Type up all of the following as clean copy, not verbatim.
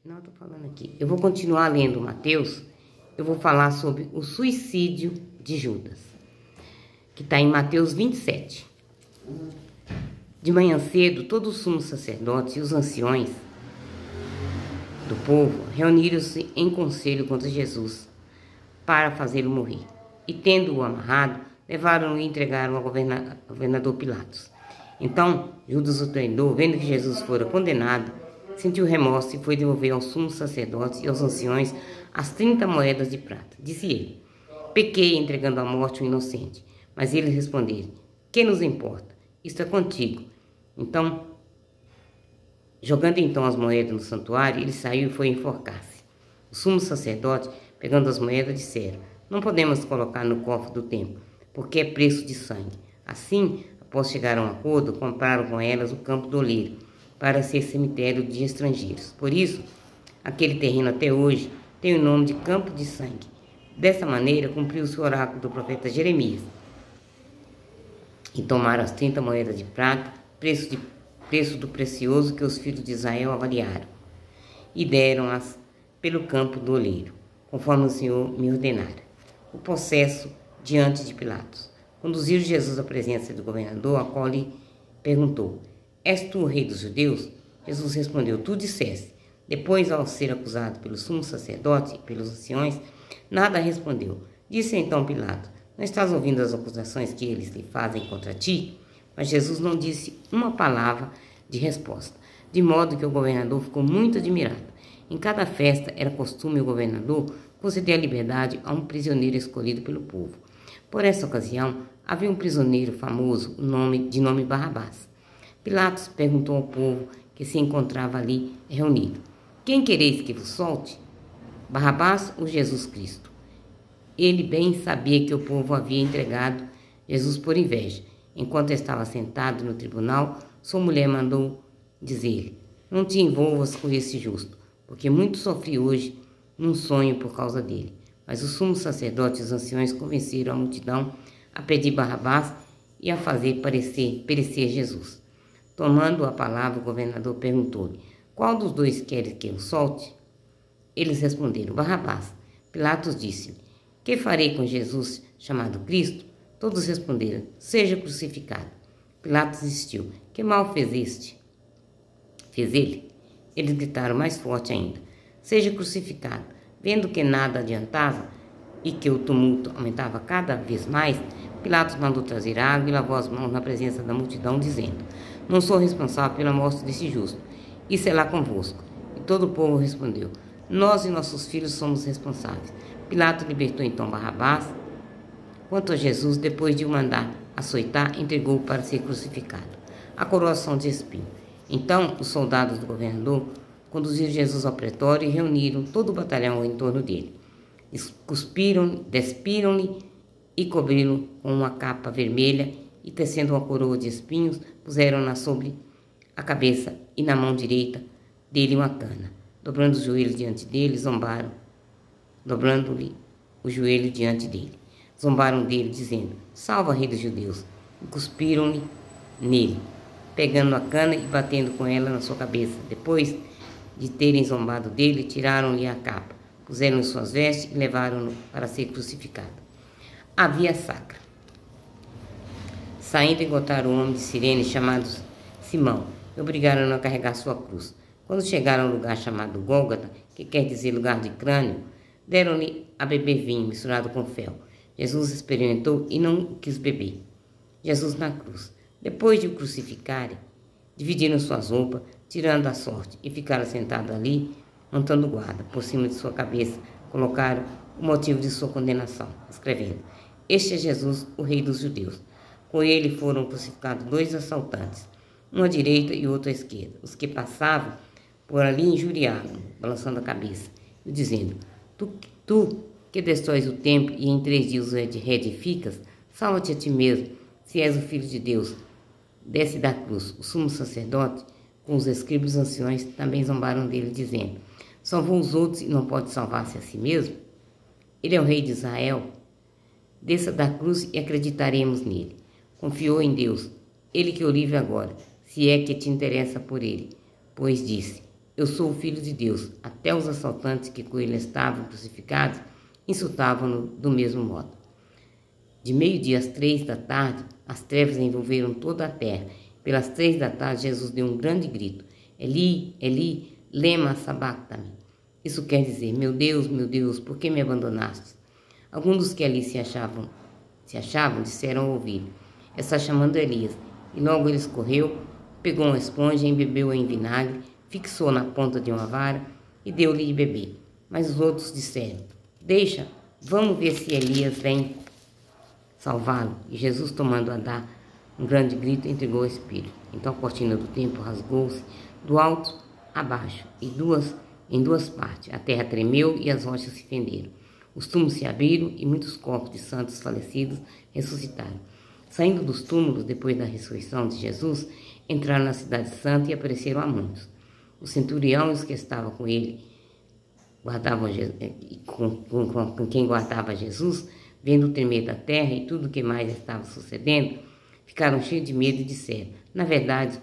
Não, eu tô falando aqui. Eu vou continuar lendo Mateus. Eu vou falar sobre o suicídio de Judas, que está em Mateus 27. De manhã cedo, todos os sumos sacerdotes e os anciões do povo reuniram-se em conselho contra Jesus para fazê-lo morrer. E tendo-o amarrado, levaram-no e entregaram ao governador Pilatos. Então, Judas, o traidor, vendo que Jesus fora condenado, sentiu remorso e foi devolver aos sumos sacerdotes e aos anciões as 30 moedas de prata. Disse ele: pequei entregando à morte um inocente. Mas eles responderam: que nos importa? Isto é contigo. Então, jogando então as moedas no santuário, ele saiu e foi enforcar-se. Os sumos sacerdotes, pegando as moedas, disseram: não podemos colocar no cofre do templo, porque é preço de sangue. Assim, após chegar a um acordo, compraram com elas o campo do oleiro, para ser cemitério de estrangeiros. Por isso, aquele terreno até hoje tem o nome de Campo de Sangue. Dessa maneira, cumpriu-se o oráculo do profeta Jeremias. E tomaram as 30 moedas de prata, preço do precioso que os filhos de Israel avaliaram, e deram-as pelo campo do oleiro, conforme o Senhor me ordenara. O processo diante de Pilatos. Conduziu Jesus à presença do governador, a qual lhe perguntou: és tu o rei dos judeus? Jesus respondeu: tu disseste. Depois, ao ser acusado pelo sumo sacerdote e pelos anciões, nada respondeu. Disse então Pilatos: não estás ouvindo as acusações que eles lhe fazem contra ti? Mas Jesus não disse uma palavra de resposta, de modo que o governador ficou muito admirado. Em cada festa era costume o governador conceder a liberdade a um prisioneiro escolhido pelo povo. Por essa ocasião, havia um prisioneiro famoso, de nome Barrabás. Pilatos perguntou ao povo que se encontrava ali reunido: quem quereis que vos solte? Barrabás ou Jesus Cristo? Ele bem sabia que o povo havia entregado Jesus por inveja. Enquanto estava sentado no tribunal, sua mulher mandou dizer-lhe: não te envolvas com esse justo, porque muito sofri hoje num sonho por causa dele. Mas os sumos sacerdotes e os anciões convenceram a multidão a pedir Barrabás e a fazer perecer Jesus. Tomando a palavra, o governador perguntou-lhe: qual dos dois queres que eu solte? Eles responderam: Barrabás. Pilatos disse-lhe: que farei com Jesus chamado Cristo? Todos responderam: seja crucificado. Pilatos insistiu: que mal fez este? Fez ele? Eles gritaram mais forte ainda: seja crucificado. Vendo que nada adiantava e que o tumulto aumentava cada vez mais, Pilatos mandou trazer água e lavou as mãos na presença da multidão, dizendo: não sou responsável pela morte desse justo, isso é lá convosco. E todo o povo respondeu: nós e nossos filhos somos responsáveis. Pilatos libertou então Barrabás. Quanto a Jesus, depois de o mandar açoitar, entregou-o para ser crucificado, a coroação de espinho. Então os soldados do governador conduziram Jesus ao pretório e reuniram todo o batalhão em torno dele. Despiram-lhe e cobriram-no com uma capa vermelha e, tecendo uma coroa de espinhos, puseram-na sobre a cabeça e na mão direita dele uma cana. Dobrando os joelhos diante dele, dobrando-lhe o joelho diante dele. Zombaram dele, dizendo: salva, rei dos judeus! E cuspiram-lhe nele, pegando a cana e batendo com ela na sua cabeça. Depois de terem zombado dele, tiraram-lhe a capa, puseram-lhe suas vestes e levaram-no para ser crucificado. A via sacra. Saindo, encontraram um homem de Cirene chamado Simão e obrigaram-no a carregar sua cruz. Quando chegaram a um lugar chamado Gólgota, que quer dizer lugar de crânio, deram-lhe a beber vinho misturado com fel. Jesus experimentou e não quis beber. Jesus na cruz. Depois de o crucificarem, dividiram suas roupas, tirando a sorte, e ficaram sentados ali, montando guarda. Por cima de sua cabeça colocaram o motivo de sua condenação, escrevendo: este é Jesus, o rei dos judeus. Com ele foram crucificados 2 assaltantes, um à direita e outro à esquerda. Os que passavam por ali injuriaram, balançando a cabeça e dizendo: tu que destróis o templo e em 3 dias o reedificas, salva-te a ti mesmo, se és o Filho de Deus. Desce da cruz. O sumo sacerdote, com os escribas e os anciões, também zombaram dele, dizendo: salvou os outros e não pode salvar-se a si mesmo? Ele é o rei de Israel. Desça da cruz e acreditaremos nele. Confiou em Deus, ele que o livre agora, se é que te interessa por ele, pois disse: eu sou o Filho de Deus. Até os assaltantes que com ele estavam crucificados insultavam-no do mesmo modo. De meio-dia às 3 da tarde, as trevas envolveram toda a terra. Pelas 3 da tarde, Jesus deu um grande grito. Eli, Eli, lema sabachthani. Isso quer dizer, meu Deus, por que me abandonaste? Alguns dos que ali se achavam, disseram ao ouvir, está chamando Elias. E logo ele correu, pegou uma esponja, embebeu-a em vinagre, fixou na ponta de uma vara e deu-lhe de beber. Mas os outros disseram, deixa, vamos ver se Elias vem salvá-lo. E Jesus, tomando a dar um grande grito, entregou o Espírito. Então a cortina do templo rasgou-se do alto a baixo, em duas partes. A terra tremeu e as rochas se fenderam. Os túmulos se abriram e muitos corpos de santos falecidos ressuscitaram. Saindo dos túmulos depois da ressurreição de Jesus, entraram na cidade santa e apareceram a muitos. O centurião e os que estavam com ele, com quem guardava Jesus, vendo o tremer da terra e tudo o que mais estava sucedendo, ficaram cheios de medo e disseram, na verdade,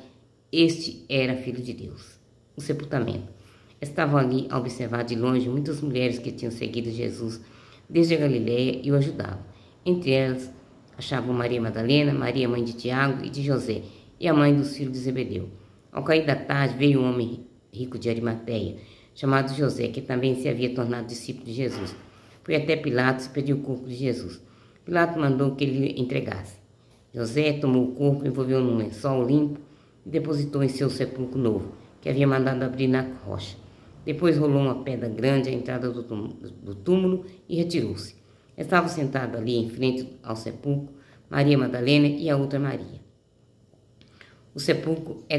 este era filho de Deus. O sepultamento. Estavam ali a observar de longe muitas mulheres que tinham seguido Jesus desde a Galileia e o ajudavam. Entre elas, achavam Maria Madalena, Maria, mãe de Tiago e de José, e a mãe dos filhos de Zebedeu. Ao cair da tarde, veio um homem rico de Arimateia, chamado José, que também se havia tornado discípulo de Jesus. Foi até Pilatos e pediu o corpo de Jesus. Pilatos mandou que ele lhe entregasse. José tomou o corpo, envolveu num lençol limpo e depositou em seu sepulcro novo, que havia mandado abrir na rocha. Depois rolou uma pedra grande à entrada do túmulo e retirou-se. Estavam sentados ali em frente ao sepulcro Maria Madalena e a outra Maria. O sepulcro é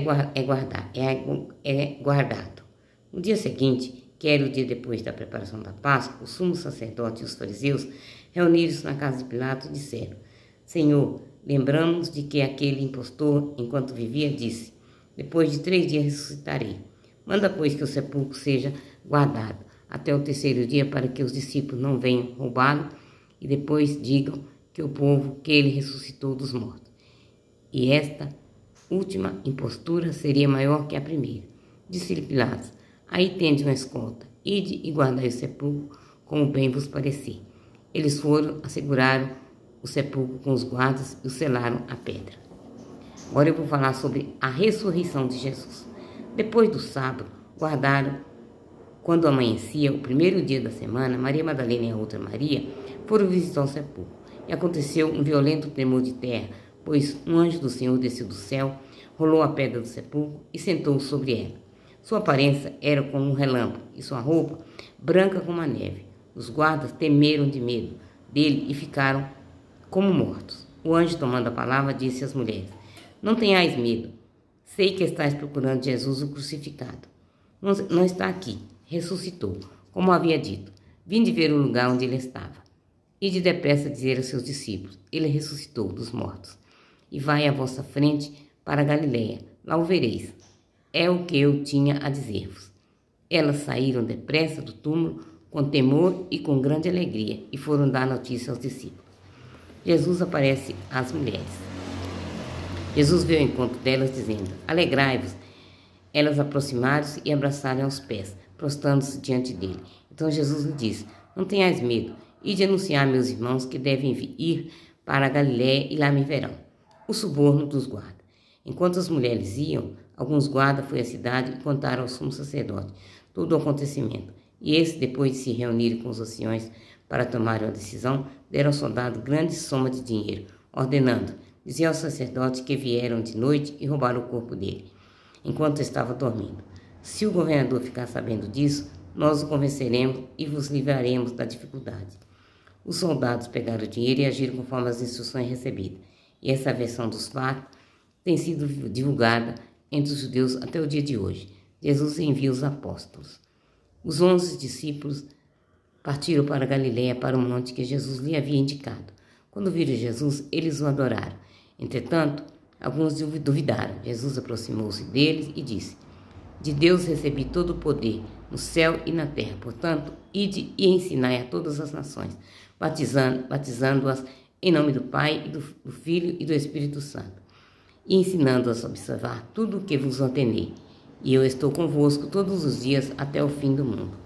guardado. No dia seguinte, que era o dia depois da preparação da Páscoa, o sumo sacerdote e os fariseus reuniram-se na casa de Pilatos e disseram, Senhor, lembramos de que aquele impostor, enquanto vivia, disse, depois de 3 dias ressuscitarei. Manda, pois, que o sepulcro seja guardado até o 3º dia, para que os discípulos não venham roubá-lo e depois digam que o povo que ele ressuscitou dos mortos. E esta última impostura seria maior que a primeira. Disse-lhe Pilatos, aí tendes uma escolta, ide e guardai o sepulcro como bem vos parecer. Eles foram, asseguraram o sepulcro com os guardas e o selaram a pedra. Agora eu vou falar sobre a ressurreição de Jesus. Depois do sábado, guardaram, quando amanhecia, o 1º dia da semana, Maria Madalena e a outra Maria foram visitar o sepulcro. E aconteceu um violento tremor de terra, pois um anjo do Senhor desceu do céu, rolou a pedra do sepulcro e sentou sobre ela. Sua aparência era como um relâmpago e sua roupa branca como a neve. Os guardas temeram de medo dele e ficaram como mortos. O anjo, tomando a palavra, disse às mulheres, não tenhais medo. Sei que estáis procurando Jesus o crucificado. Não está aqui, ressuscitou, como havia dito. Vinde ver o lugar onde ele estava. Ide depressa dizer aos seus discípulos, ele ressuscitou dos mortos. E vai à vossa frente para a Galileia, lá o vereis. É o que eu tinha a dizer-vos. Elas saíram depressa do túmulo, com temor e com grande alegria, e foram dar notícia aos discípulos. Jesus aparece às mulheres. Jesus veio ao encontro delas, dizendo, alegrai-vos. Elas aproximaram-se e abraçaram aos pés, prostrando-se diante dele. Então Jesus lhe disse, não tenhais medo, ide anunciar a meus irmãos que devem ir para a Galiléia e lá me verão. O suborno dos guardas. Enquanto as mulheres iam, alguns guardas foram à cidade e contaram ao sumo sacerdote todo o acontecimento. E esse, depois de se reunirem com os anciões para tomar uma decisão, deram ao soldado grande soma de dinheiro, ordenando, dizia ao sacerdote que vieram de noite e roubaram o corpo dele, enquanto estava dormindo. Se o governador ficar sabendo disso, nós o convenceremos e vos livraremos da dificuldade. Os soldados pegaram o dinheiro e agiram conforme as instruções recebidas. E essa versão dos fatos tem sido divulgada entre os judeus até o dia de hoje. Jesus envia os apóstolos. Os 11 discípulos partiram para a Galiléia, para o monte que Jesus lhe havia indicado. Quando viram Jesus, eles o adoraram. Entretanto, alguns duvidaram. Jesus aproximou-se deles e disse, de Deus recebi todo o poder, no céu e na terra. Portanto, ide e ensinai a todas as nações, batizando-as em nome do Pai, e do Filho e do Espírito Santo, e ensinando-as a observar tudo o que vos ordenei. e eu estou convosco todos os dias até o fim do mundo.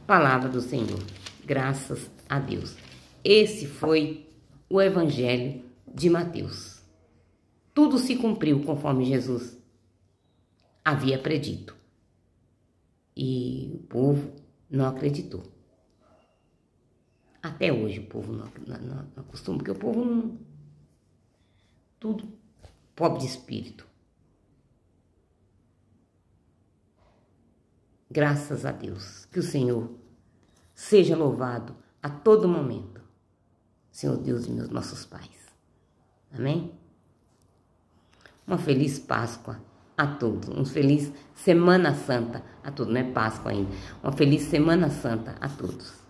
Palavra do Senhor. Graças a Deus. Esse foi o Evangelho de Mateus. Tudo se cumpriu conforme Jesus havia predito. E o povo não acreditou. Até hoje o povo não acostuma, porque o povo não... Tudo pobre de espírito. Graças a Deus. Que o Senhor seja louvado a todo momento. Senhor Deus e meus nossos pais. Amém? Uma feliz Páscoa a todos. Uma feliz Semana Santa a todos. Não é Páscoa ainda. Uma feliz Semana Santa a todos.